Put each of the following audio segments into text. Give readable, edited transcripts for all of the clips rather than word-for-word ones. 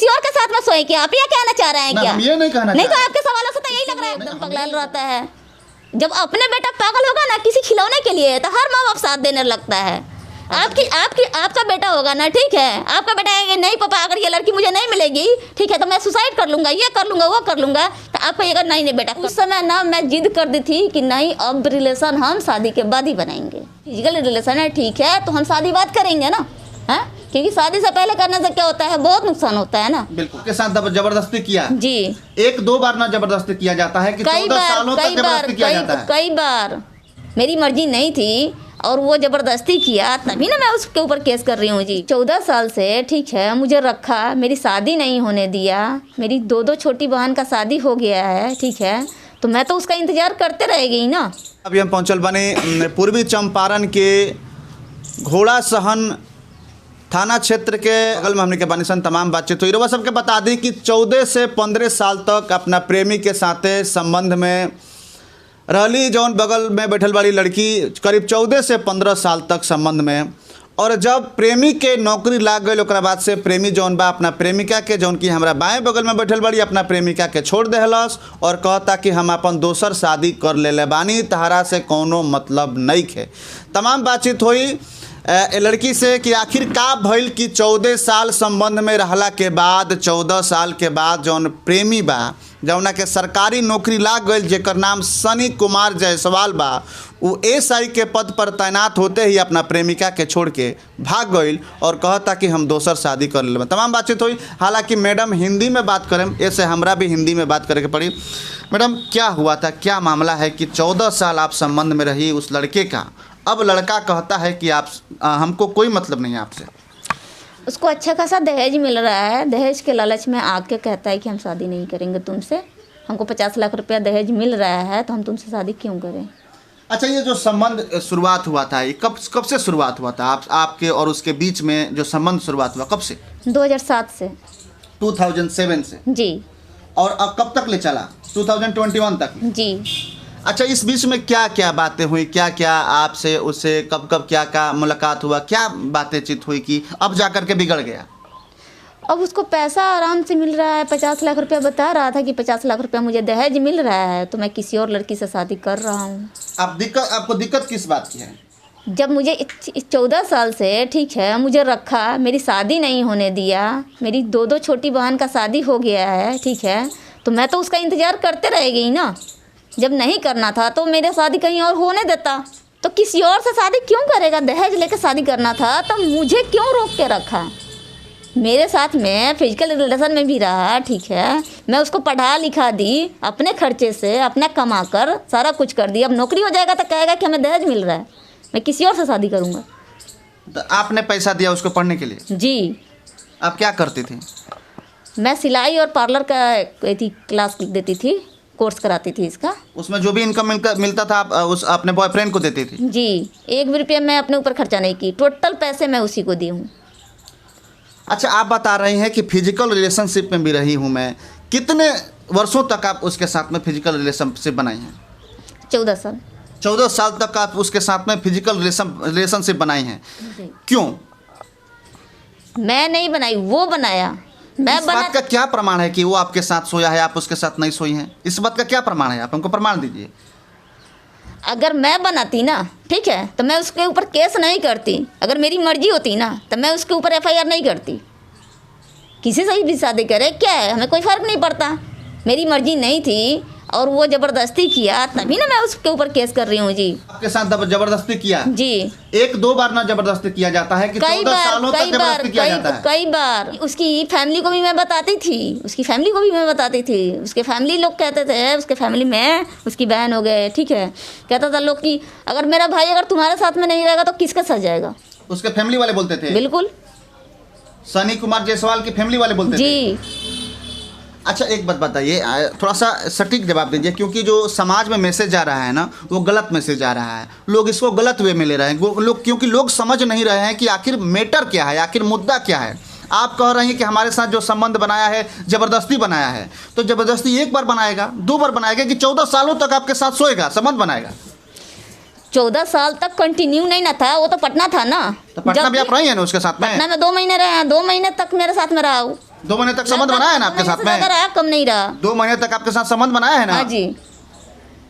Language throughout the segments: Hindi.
किसी और के साथ में सोए क्या? आप ये कहना चाह रहे हैं क्या? हम ये नहीं कहना नहीं तो चाह रहे। आपके सवालों से तो यही लग रहा है एकदम पगलाल रहता है। जब अपने बेटा पागल होगा ना किसी खिलौने के लिए, तो हर माँ बाप साथ देने लगता है। आपका बेटा होगा ना, ठीक है, आपका बेटा है नहीं पापा अगर ये लड़की मुझे नहीं मिलेगी, ठीक है, तो मैं सुसाइड कर लूँगा, ये कर लूँगा, वो कर लूँगा, तो आपको ये नहीं बेटा। उस समय ना मैं जिद कर दी थी कि नहीं, अब रिलेशन हम शादी के बाद ही बनाएंगे। फिजिकल रिलेशन है, ठीक है, तो हम शादी बात करेंगे ना, है, क्योंकि शादी से पहले करने से क्या होता है, बहुत नुकसान होता है ना। बिल्कुल के साथ जबरदस्ती किया जी, 1-2 बार ना जबरदस्ती किया जाता है कि 14 सालों तक जबरदस्ती किया जाता है। कई बार मेरी मर्जी नहीं थी और वो ज़बरदस्ती किया, तभी ना मैं उसके ऊपर केस कर रही हूँ जी। 14 साल से, ठीक है, मुझे रखा, मेरी शादी नहीं होने दिया, मेरी 2 छोटी बहन का शादी हो गया है, ठीक है, तो मैं तो उसका इंतज़ार करते रहेगी ना। अभी हम पहुँचल बने पूर्वी चंपारण के घोड़ा सहन थाना क्षेत्र के बगल में हमने के बानिसन तमाम बातचीत हुई। रउआ सबके बता दी कि 14 से 15 साल तक अपना प्रेमी के साथे संबंध में रहली, जौन बगल में बैठल वाली लड़की करीब 14 से 15 साल तक संबंध में, और जब प्रेमी के नौकरी लाग गई ओकरा बाद से प्रेमी जौन बा अपना प्रेमिका के, जौन कि हमरा बाएं बगल में बैठल बड़ी, अपना प्रेमिका के छोड़ देहलस और कहता कि हम अपन दोसर शादी कर लेले बानी, तहरा से कोनो मतलब नहीं खे। तमाम बातचीत हुई लड़की से कि आखिर का भइल कि 14 साल संबंध में रहला के बाद, 14 साल के बाद जौन प्रेमी बा, जौना के सरकारी नौकरी लाग गई, जेकर नाम सनी कुमार जायसवाल बा, वो एसआई के पद पर तैनात होते ही अपना प्रेमिका के छोड़ के भाग गई और कहता कि हम दोसर शादी कर ले। तमाम बातचीत हुई। हालांकि मैडम हिंदी में बात करें, ऐसे हमरा भी हिंदी में बात करे के पड़ी। मैडम क्या हुआ था, क्या मामला है कि 14 साल आप संबंध में रही उस लड़के का, अब लड़का कहता है कि आप हमको कोई मतलब नहीं है आपसे। उसको अच्छा खासा दहेज मिल रहा है, दहेज के लालच में आके कहता है कि हम शादी नहीं करेंगे तुमसे, हमको 50 लाख रुपया दहेज मिल रहा है, तो हम तुमसे शादी क्यों करें। अच्छा, ये जो संबंध शुरुआत हुआ था, ये कब से शुरुआत हुआ था आपके और उसके बीच में जो संबंध शुरुआत हुआ, कब से? 2007 से। 2007 से जी। और अब कब तक ले चला? 2021 तक जी। अच्छा, इस बीच में क्या क्या बातें हुई, क्या क्या आपसे उससे कब क्या क्या मुलाकात हुआ, क्या बातें चित हुई कि अब जाकर के बिगड़ गया? अब उसको पैसा आराम से मिल रहा है, 50 लाख रुपया बता रहा था कि 50 लाख रुपया मुझे दहेज मिल रहा है, तो मैं किसी और लड़की से शादी कर रहा हूँ। आपको दिक्कत किस बात की है? जब मुझे 14 साल से, ठीक है, मुझे रखा, मेरी शादी नहीं होने दिया, मेरी 2 छोटी बहन का शादी हो गया है, ठीक है, तो मैं तो उसका इंतज़ार करते रहेगी ना। जब नहीं करना था तो मेरे शादी कहीं और होने देता, तो किसी और से शादी क्यों करेगा? दहेज लेकर शादी करना था तो मुझे क्यों रोक के रखा? मेरे साथ में फिजिकल रिलेशन में भी रहा, ठीक है, मैं उसको पढ़ा लिखा दी, अपने खर्चे से अपना कमा कर सारा कुछ कर दिया। अब नौकरी हो जाएगा तो कहेगा कि हमें दहेज मिल रहा है, मैं किसी और से शादी करूँगा। तो आपने पैसा दिया उसको पढ़ने के लिए? जी। आप क्या करती थी? मैं सिलाई और पार्लर का क्लास देती थी, कोर्स कराती थी इसका। उसमें जो भी इनकम मिलता था आप उस अपने बॉयफ्रेंड को देती थी? जी। 1 भी रुपया मैं अपने ऊपर खर्चा नहीं की, टोटल पैसे मैं उसी को दी हूँ। अच्छा, आप बता रही हैं कि फिजिकल रिलेशनशिप में भी रही हूँ मैं, कितने वर्षों तक आप उसके साथ में फिजिकल रिलेशनशिप बनाई हैं? 14 साल। 14 साल तक आप उसके साथ में फिजिकल रिलेशनशिप बनाई हैं, क्यों? मैं नहीं बनाई, वो बनाया। इस बात का क्या प्रमाण है कि वो आपके साथ सोया है, आप उसके साथ नहीं सोई हैं? इस बात का क्या प्रमाण है? आप हमको प्रमाण दीजिए। अगर मैं बनाती ना, ठीक है, तो मैं उसके ऊपर केस नहीं करती। अगर मेरी मर्जी होती ना तो मैं उसके ऊपर FIR नहीं करती। किसी से भी शादी करे, क्या है, हमें कोई फ़र्क नहीं पड़ता। मेरी मर्जी नहीं थी और वो ज़बरदस्ती किया, तभी ना मैं उसके ऊपर केस कर रही हूँ जी। आपके साथ जबरदस्ती किया? जी। 1-2 बार ना जबरदस्ती किया जाता है कि 14 सालों तक जबरदस्ती किया जाता है? कई बार। उसकी फैमिली को भी मैं बताती थी, उसकी फैमिली लोग कहते थे, उसके फैमिली में उसकी बहन हो गए, ठीक है, कहता था लोग कि अगर मेरा भाई अगर तुम्हारे साथ में नहीं रहेगा तो किसका साथ जाएगा? उसके फैमिली वाले बोलते थे? बिल्कुल। सनी कुमार जायसवाल की फैमिली वाले बोलते थे? जी। अच्छा, एक बात बताइए, थोड़ा सा सटीक जवाब दीजिए, क्योंकि जो समाज में मैसेज आ रहा है ना, वो गलत मैसेज आ रहा है, लोग इसको गलत वे में ले रहे हैं लोग, क्योंकि लोग समझ नहीं रहे हैं कि आखिर मैटर क्या है, आखिर मुद्दा क्या है। आप कह रहे हैं कि हमारे साथ जो संबंध बनाया है ज़बरदस्ती बनाया है, तो ज़बरदस्ती 1 बार बनाएगा, 2 बार बनाएगा कि 14 सालों तक आपके साथ सोएगा, संबंध बनाएगा? 14 साल तक कंटिन्यू नहीं ना था, वो तो पटना था ना। तो पटना भी आप रही हैं ना उसके साथ में? पटना में 2 महीने रहे हैं, 2 महीने तक मेरे साथ में रहा हूँ। 2 महीने तक संबंध बनाया है ना आपके साथ में? रहा, कम नहीं रहा। 2 महीने तक आपके साथ संबंध बनाया है ना? हाँ जी,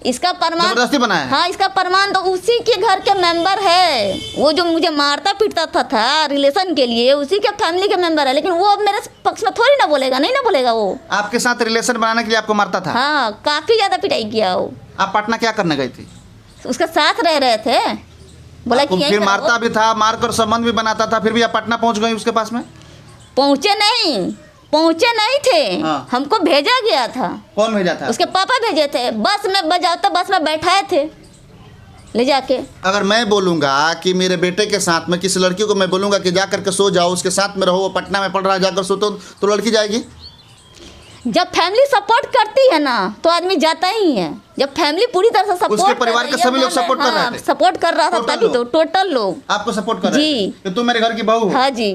इसका प्रमाण जबरदस्ती बनाया है? हाँ, इसका प्रमाण तो उसी के घर के मेंबर है। वो जो मुझे मारता पीटता था रिलेशन के लिए, उसी के फैमिली के मेंबर है। लेकिन वो अब मेरे पक्ष में थोड़ी ना बोलेगा, नहीं ना बोलेगा वो। आपके साथ रिलेशन बनाने के लिए आपको मारता था? हाँ, काफी ज्यादा पिटाई किया वो। आप पटना क्या करने गई थी? उसके साथ रह रहे थे, बोला कि यहीं फिर पे मारता रहो। भी था, मारकर संबंध भी बनाता था, फिर भी आप पटना पहुंच गई उसके पास में? पहुंचे नहीं थे। हाँ। हमको भेजा गया था। कौन भेजा था? उसके पापा भेजे थे। बस में बजाता, बस में बैठाए थे ले जाके। अगर मैं बोलूंगा कि मेरे बेटे के साथ में किसी लड़की को मैं बोलूंगा कि जा करके सो जाओ, उसके साथ में रहो, वो पटना में पढ़ रहा है, जाकर सो, तो लड़की जाएगी? जब फैमिली सपोर्ट करती है ना तो आदमी जाता ही है। जब फैमिली पूरी तरह से सपोर्ट, उसके परिवार के सभी लोग सपोर्ट कर रहे थे? सपोर्ट कर रहा था टोटल तभी तो लोग? टोटल लोग आपको सपोर्ट कर रहे जी। थे कि तुम मेरे घर की बहू हो? हाँ जी।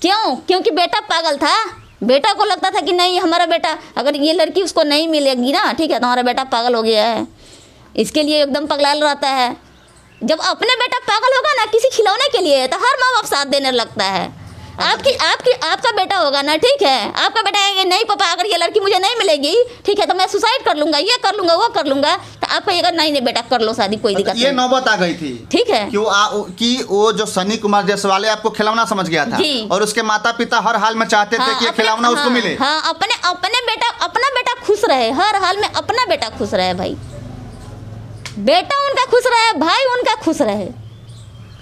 क्यों? क्योंकि बेटा पागल था। बेटा को लगता था कि नहीं, हमारा बेटा, अगर ये लड़की उसको नहीं मिलेगी ना, ठीक है, तो हमारा बेटा पागल हो गया है। इसके लिए एकदम पगलाल रहता है। जब अपने बेटा पागल होगा ना किसी खिलौने के लिए, तो हर माँ बाप साथ देने लगता है। आपका बेटा होगा ना, ठीक है, आपका बेटा है नहीं पापा, अगर ये लड़की मुझे नहीं मिलेगी, ठीक है, तो मैं सुसाइड कर लूंगा, ये कर लूंगा, वो कर लूंगा, तो आप कहिएगा नहीं नहीं बेटा कर लो शादी, कोई दिक्कत ये नहीं। नौबत आ गई थी, ठीक है, कि वो जो सनी कुमार जायसवाल आपको खिलौना समझ गया था, जी। और उसके माता पिता हर हाल में चाहते थे कि ये खिलौना उसको मिले। हाँ, अपना बेटा खुश रहे, हर हाल में अपना बेटा खुश रहे भाई। बेटा उनका खुश रहे, भाई उनका खुश रहे।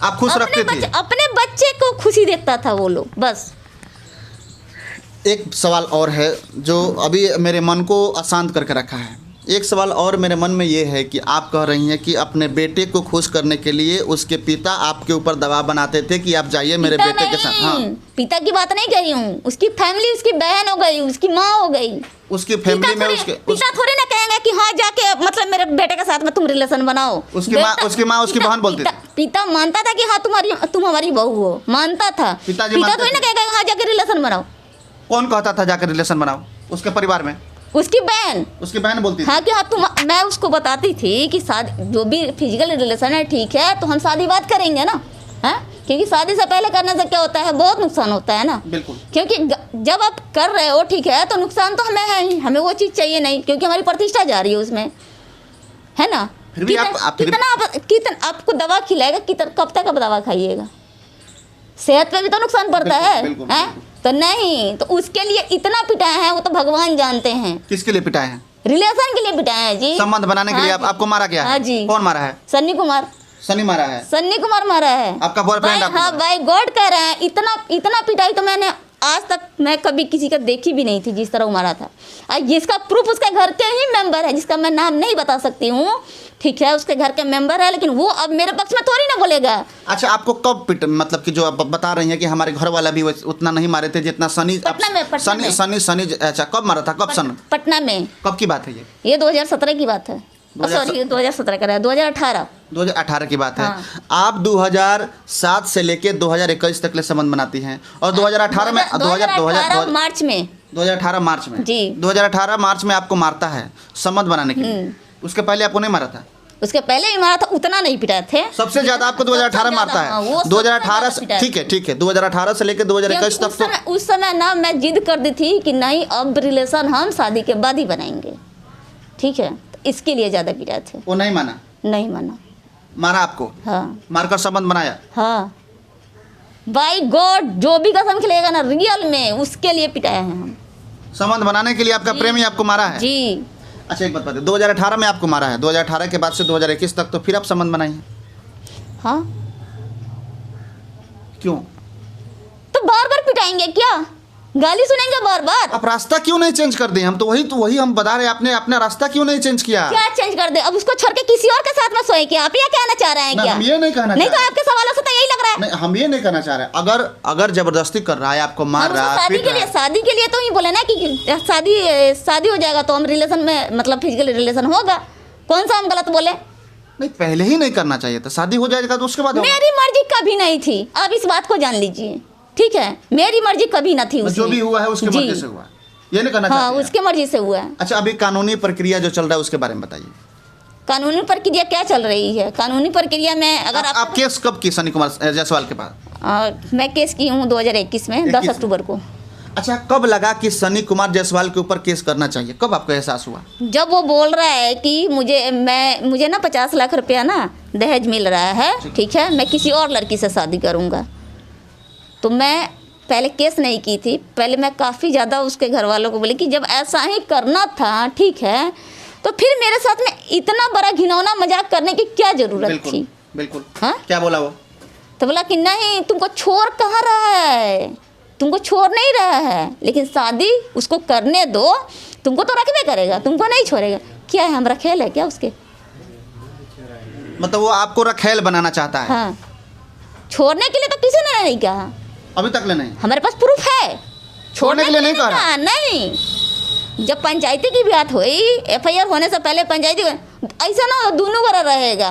आप खुश रखते थे? अपने बच्चे को खुशी देखता था वो लोग, बस। एक सवाल और है जो अभी मेरे मन को अशांत करके रखा है। एक सवाल और मेरे मन में ये है कि आप कह रही हैं कि अपने बेटे को खुश करने के लिए उसके पिता आपके ऊपर दबाव बनाते थे कि आप जाइए मेरे बेटे के साथ। हाँ, पिता की बात नहीं कही हूँ, उसकी फैमिली, उसकी बहन हो गई, उसकी माँ हो गई, उसकी फैमिली में पिता थोड़ी ना कहेंगे कि हाँ जाके मतलब मेरे बेटे के साथ में तुम रिलेशन बनाओ। उसकी माँ उसकी बहन बोलती थी। पिता मानता था कि हाँ तुम हमारी बहू हो, मानता था। पिता थोड़ी ना कहेगा हाँ जाके रिलेशन बनाओ। कौन कहता था जाकर रिलेशन बनाओ? उसके परिवार में उसकी बहन बोलती थी। हाँ कि हाँ तुम, मैं उसको बताती थी कि शादी जो भी फिजिकल रिलेशन है ठीक है, तो हम शादी बात करेंगे ना, है, क्योंकि शादी से पहले करने से क्या होता है, बहुत नुकसान होता है ना। बिल्कुल। क्योंकि जब आप कर रहे हो ठीक है, तो नुकसान तो हमें है ही, हमें वो चीज़ चाहिए नहीं, क्योंकि हमारी प्रतिष्ठा जा रही है उसमें, है ना। फिर भी कितना आपको दवा खिलाएगा, कब तक आप दवा खाइएगा? सेहत पे भी तो नुकसान पड़ता है। तो नहीं, तो उसके लिए इतना पिटाए हैं, वो तो भगवान जानते हैं। किसके लिए पिटाए हैं? रिलेशन के लिए पिटाए हैं जी, संबंध बनाने के लिए। आपको मारा गया है? हाँ जी। कौन मारा है? सन्नी कुमार मारा है। सन्नी कुमार मारा है। आपका बॉयफ्रेंड? हाँ भाई, गॉड कह रहे हैं, इतना पिटाई तो मैंने आज तक मैं कभी किसी का देखी भी नहीं थी जिस तरह वो मारा था। और जिसका प्रूफ उसके घर के ही मेंबर है, जिसका मैं नाम नहीं बता सकती हूँ, ठीक है, उसके घर के मेंबर है, लेकिन वो अब मेरे पक्ष में थोड़ी ना बोलेगा। अच्छा, आपको कब मतलब कि जो आप बता रही हैं कि हमारे घर वाला भी उतना नहीं मारे थे जितना सनी? सनी अच्छा, कब मारा था? कब? पटना में। कब की बात है ये? 2017 की बात है। सॉरी, 2017 का, 2018 की बात है। हाँ। आप 2007 से लेके 2021 तक ले संबंध बनाती हैं, और 2018 में 2018 मार्च में 2018 मार्च में जी, 2018 मार्च में आपको मारता है संबंध बनाने के लिए। उसके पहले आपको नहीं मारा था? उसके पहले भी मारा था, उतना नहीं पिटाए थे। सबसे ज्यादा आपको 2018 मारता है। 2018 से, ठीक है, 2018 से लेके 2021 तक। तो उस समय ना मैं जिद कर दी थी कि नहीं, अब रिलेशन हम शादी के बाद ही बनाएंगे, ठीक है, इसके लिए ज़्यादा पिटाए थे। वो नहीं माना? नहीं माना। मारा आपको? हाँ। मारकर संबंध बनाया? हाँ बाई गॉड, जो भी कसम खिलेगा ना रियल में, उसके लिए पिटाए हैं हम। संबंध बनाने के लिए आपका प्रेमी आपको मारा है? जी। अच्छा, एक बात बताइए, 2018 में आपको मारा है, 2018 के बाद से 2021 तक तो फिर आप संबंध बनाई हैं? हाँ। क्यों? तो बार बार पिटाएंगे क्या? गाली सुनेंगे बार बार? आप रास्ता क्यों नहीं चेंज कर दें? हम तो वही हम बता रहे हैं, आपने अपना रास्ता क्यों नहीं चेंज किया? क्या चेंज कर दे? अब उसको छोड़ के किसी और के साथ में सोए क्या? आप ये कहना चाह रहे हैं क्या? हम ये नहीं कहना नहीं, तो आपके सवालों से तो यही लग रहा है। नहीं, हम ये नहीं कहना चाह रहे। अगर जबरदस्ती कर रहा है, आपको मार रहा है, शादी के लिए तो ही बोले ना कि शादी हो जाएगा तो हम रिलेशन में, मतलब फिजिकल रिलेशन होगा। कौन सा हम गलत बोले? नहीं, पहले ही नहीं करना चाहिए था। शादी हो जाएगा तो उसके बाद। मेरी मर्जी कभी नहीं थी, आप इस बात को जान लीजिए, ठीक है, मेरी मर्जी कभी ना थी। जो भी हुआ है उसके मर्जी से हुआ, ये नहीं करना हाँ, उसके मर्जी से हुआ है। अच्छा, अभी कानूनी प्रक्रिया जो चल रहा है उसके बारे में बताइए। कानूनी प्रक्रिया क्या चल रही है? कानूनी प्रक्रिया में अगर आप केस कब की सनी कुमार जायसवाल के पास? मैं केस की हूँ 2021 में 10 अक्टूबर को। अच्छा, कब लगा कि सनी कुमार जायसवाल के ऊपर केस करना चाहिए, कब आपको एहसास हुआ? जब वो बोल रहा है कि मुझे ना 50 लाख रुपया ना दहेज मिल रहा है, ठीक है, मैं किसी और लड़की से शादी करूँगा, तो मैं पहले केस नहीं की थी। पहले मैं काफ़ी ज़्यादा उसके घर वालों को बोली कि जब ऐसा ही करना था, ठीक है, तो फिर मेरे साथ में इतना बड़ा घिनौना मजाक करने की क्या ज़रूरत थी? बिल्कुल। हाँ, क्या बोला वो? तो बोला कि नहीं, तुमको छोड़ कहाँ रहा है, तुमको छोड़ नहीं रहा है, लेकिन शादी उसको करने दो, तुमको तो रखबे करेगा, तुमको नहीं छोड़ेगा। क्या है, हम रखेल है क्या उसके? मतलब वो आपको रखेल बनाना चाहता है? हाँ, छोड़ने के लिए तो किसी ने नहीं कहा, अभी तक ले नहीं। हमारे पास प्रूफ है, छोड़ने के लिए नहीं कहा। नहीं, जब पंचायती की बात हुई, FIR होने से पहले पंचायती, ऐसा ना दोनों बड़ा रहेगा।